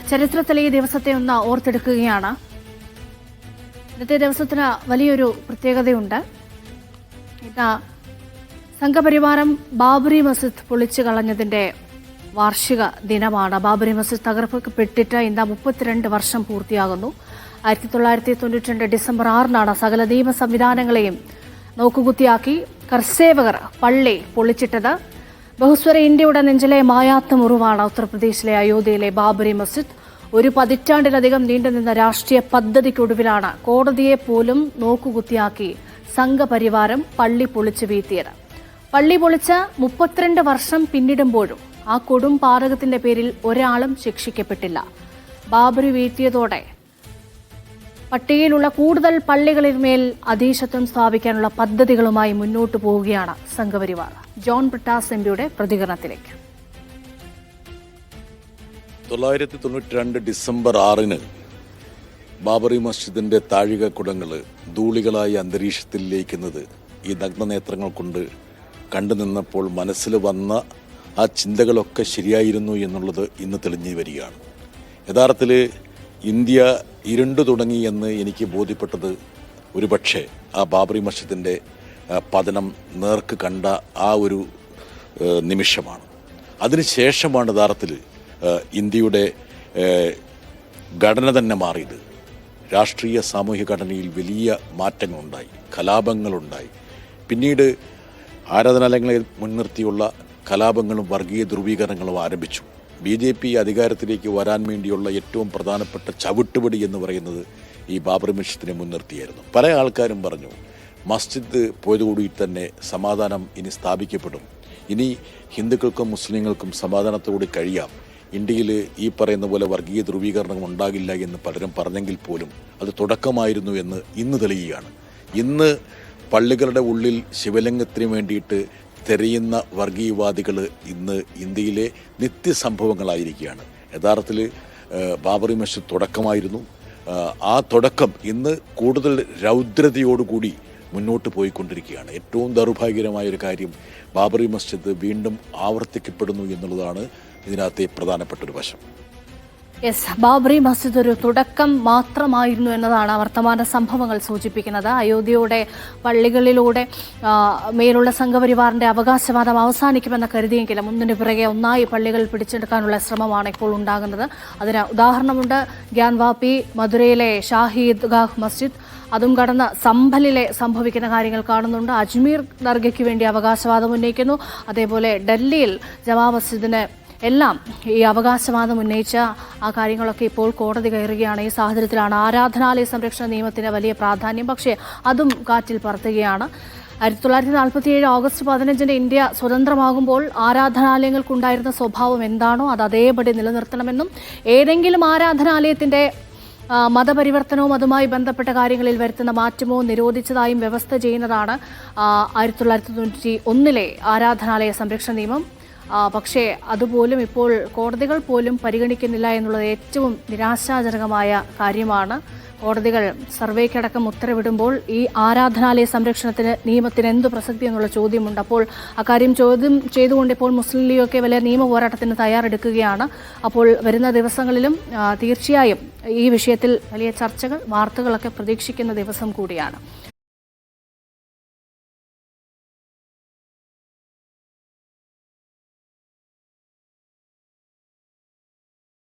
ചരിത്രത്തിലെ ഈ ദിവസത്തെ ഒന്ന് ഓർത്തെടുക്കുകയാണ്. ഇന്നത്തെ ദിവസത്തിന് വലിയൊരു പ്രത്യേകതയുണ്ട്. സംഘപരിവാരം ബാബറി മസ്ജിദ് പൊളിച്ചു കളഞ്ഞതിന്റെ വാർഷിക ദിനമാണ്. ബാബറി മസ്ജിദ് തകർക്കപ്പെട്ടിട്ട് ഇന്ന് 32 വർഷം പൂർത്തിയാകുന്നു. 1992 ഡിസംബർ 6 സകല നിയമ സംവിധാനങ്ങളെയും നോക്കുകുത്തിയാക്കി കർസേവകർ പള്ളി പൊളിച്ചിട്ടത്. ബഹുസ്വര ഇന്ത്യയുടെ നെഞ്ചിലെ മായാത്ത മുറിവാണ് ഉത്തർപ്രദേശിലെ അയോധ്യയിലെ ബാബറി മസ്ജിദ്. ഒരു പതിറ്റാണ്ടിലധികം നീണ്ടുനിന്ന രാഷ്ട്രീയ പദ്ധതിക്കൊടുവിലാണ് കോടതിയെ പോലും നോക്കുകുത്തിയാക്കി സംഘപരിവാരം പള്ളി പൊളിച്ചു വീഴ്ത്തിയത്. പള്ളി പൊളിച്ച് 32 വർഷം പിന്നിടുമ്പോഴും ആ കൊടും പാതകത്തിന്റെ പേരിൽ ഒരാളും ശിക്ഷിക്കപ്പെട്ടില്ല. ബാബറി വീഴ്ത്തിയതോടെ പട്ടികയിലുള്ള കൂടുതൽ പള്ളികളിന്മേൽ അധീശത്വം സ്ഥാപിക്കാനുള്ള പദ്ധതികളുമായി മുന്നോട്ടു പോവുകയാണ് സംഘപരിവാർ. ജോൺ ബ്രിട്ടാസ് എംപിയുടെ പ്രതികരണത്തിലേക്ക്. 1992 ഡിസംബർ 6 ബാബറി മസ്ജിദിന്റെ താഴികക്കുടങ്ങൾ ധൂളികളായി അന്തരീക്ഷത്തിൽ ലയിക്കുന്നത് ഈ നഗ്നനേത്രങ്ങൾ കൊണ്ട് കണ്ടു നിന്നപ്പോൾ മനസ്സിൽ വന്ന ആ ചിന്തകളൊക്കെ ശരിയായിരുന്നു എന്നുള്ളത് ഇന്ന് തെളിഞ്ഞു വരികയാണ്. യഥാർത്ഥത്തിൽ ഇന്ത്യ ഇരുണ്ടു തുടങ്ങി എന്ന് എനിക്ക് ബോധ്യപ്പെട്ടത് ഒരുപക്ഷെ ആ ബാബറി മസ്ജിദിന്റെ പതനം നേർക്ക് കണ്ട ആ ഒരു നിമിഷമാണ്. അതിനുശേഷമാണ് യഥാർത്ഥത്തിൽ ഇന്ത്യയുടെ ഘടന തന്നെ മാറിയത്. രാഷ്ട്രീയ സാമൂഹിക ഘടനയിൽ വലിയ മാറ്റങ്ങളുണ്ടായി, കലാപങ്ങളുണ്ടായി. പിന്നീട് ആരാധനാലയങ്ങളെ മുൻനിർത്തിയുള്ള കലാപങ്ങളും വർഗീയ ധ്രുവീകരണങ്ങളും ആരംഭിച്ചു. BJP അധികാരത്തിലേക്ക് വരാൻ വേണ്ടിയുള്ള ഏറ്റവും പ്രധാനപ്പെട്ട ചവിട്ടുപടി എന്ന് പറയുന്നത് ഈ ബാബറി മസ്ജിദിനെ മുൻനിർത്തിയായിരുന്നു. പല ആൾക്കാരും പറഞ്ഞു മസ്ജിദ് പോയതോടുകൂടി തന്നെ സമാധാനം ഇനി സ്ഥാപിക്കപ്പെടും, ഇനി ഹിന്ദുക്കൾക്കും മുസ്ലിങ്ങൾക്കും സമാധാനത്തോടെ കഴിയാം, ഇന്ത്യയിൽ ഈ പറയുന്ന പോലെ വർഗീയ ധ്രുവീകരണം ഉണ്ടാകില്ല എന്ന് പലരും പറഞ്ഞെങ്കിൽ പോലും അത് തുടക്കമായിരുന്നു എന്ന് ഇന്ന് തെളിയുകയാണ്. ഇന്ന് പള്ളികളുടെ ഉള്ളിൽ ശിവലിംഗത്തിന് വേണ്ടിയിട്ട് തെരയുന്ന വർഗീയവാദികൾ ഇന്ന് ഇന്ത്യയിലെ നിത്യസംഭവങ്ങളായിരിക്കുകയാണ്. യഥാർത്ഥത്തിൽ ബാബറി മസ്ജിദ് തുടക്കമായിരുന്നു. ആ തുടക്കം ഇന്ന് കൂടുതൽ രൗദ്രതയോടുകൂടി മുന്നോട്ട് പോയിക്കൊണ്ടിരിക്കുകയാണ്. ഏറ്റവും ദൗർഭാഗ്യകരമായ ഒരു കാര്യം, ബാബറി മസ്ജിദ് വീണ്ടും ആവർത്തിക്കപ്പെടുന്നു എന്നുള്ളതാണ് ഇതിനകത്തെ പ്രധാനപ്പെട്ട ഒരു വശം. ബാബറി മസ്ജിദ് ഒരു തുടക്കം മാത്രമായിരുന്നു എന്നതാണ് വർത്തമാന സംഭവങ്ങൾ സൂചിപ്പിക്കുന്നത്. അയോധ്യയുടെ പള്ളികളിലൂടെ മേലുള്ള സംഘപരിവാറിന്റെ അവകാശവാദം അവസാനിക്കുമെന്ന് കരുതിയെങ്കിലും ഒന്നിനു പിറകെ ഒന്നായി പള്ളികൾ പിടിച്ചെടുക്കാനുള്ള ശ്രമമാണ് ഇപ്പോൾ ഉണ്ടാകുന്നത്. അതിന് ഉദാഹരണമുണ്ട്. ഗ്യാൻവാപ്പി, മധുരയിലെ ഷാഹി ഈദ്ഗാഹ് മസ്ജിദ്, അതും കടന്ന് സംഭലിലെ സംഭവിക്കുന്ന കാര്യങ്ങൾ കാണുന്നുണ്ട്. അജ്മീർ ദർഗയ്ക്ക് വേണ്ടി അവകാശവാദം ഉന്നയിക്കുന്നു. അതേപോലെ ഡൽഹിയിൽ ജമാ മസ്ജിദിന് എല്ലാം ഈ അവകാശവാദം ഉന്നയിച്ച ആ കാര്യങ്ങളൊക്കെ ഇപ്പോൾ കോടതി കയറുകയാണ്. ഈ സാഹചര്യത്തിലാണ് ആരാധനാലയ സംരക്ഷണ നിയമത്തിന് വലിയ പ്രാധാന്യം. പക്ഷേ അതും കാറ്റിൽ പറത്തുകയാണ്. 1947 ഓഗസ്റ്റ് 15 ഇന്ത്യ സ്വതന്ത്രമാകുമ്പോൾ ആരാധനാലയങ്ങൾക്കുണ്ടായിരുന്ന സ്വഭാവം എന്താണോ അത് അതേപടി നിലനിർത്തണമെന്നും ഏതെങ്കിലും ആരാധനാലയത്തിന്റെ മതപരിവർത്തനവും അതുമായി ബന്ധപ്പെട്ട കാര്യങ്ങളിൽ വരുത്തുന്ന മാറ്റമോ നിരോധിച്ചതായും വ്യവസ്ഥ ചെയ്യുന്നതാണ് 1991 ആരാധനാലയ സംരക്ഷണ നിയമം. പക്ഷേ അതുപോലും ഇപ്പോൾ കോടതികൾ പോലും പരിഗണിക്കുന്നില്ല എന്നുള്ളത് ഏറ്റവും നിരാശാജനകമായ കാര്യമാണ്. കോടതികൾ സർവേക്കടക്കം ഉത്തരവിടുമ്പോൾ ഈ ആരാധനാലയ സംരക്ഷണത്തിന് നിയമത്തിന് എന്തു പ്രസക്തി എന്നുള്ള ചോദ്യമുണ്ട്. അപ്പോൾ അക്കാര്യം ചോദ്യം ചെയ്തുകൊണ്ട് ഇപ്പോൾ മുസ്ലിം ലീഗൊക്കെ വലിയ നിയമ പോരാട്ടത്തിന് തയ്യാറെടുക്കുകയാണ്. അപ്പോൾ വരുന്ന ദിവസങ്ങളിലും തീർച്ചയായും ഈ വിഷയത്തിൽ വലിയ ചർച്ചകൾ, വാർത്തകളൊക്കെ പ്രതീക്ഷിക്കുന്ന ദിവസം കൂടിയാണ്.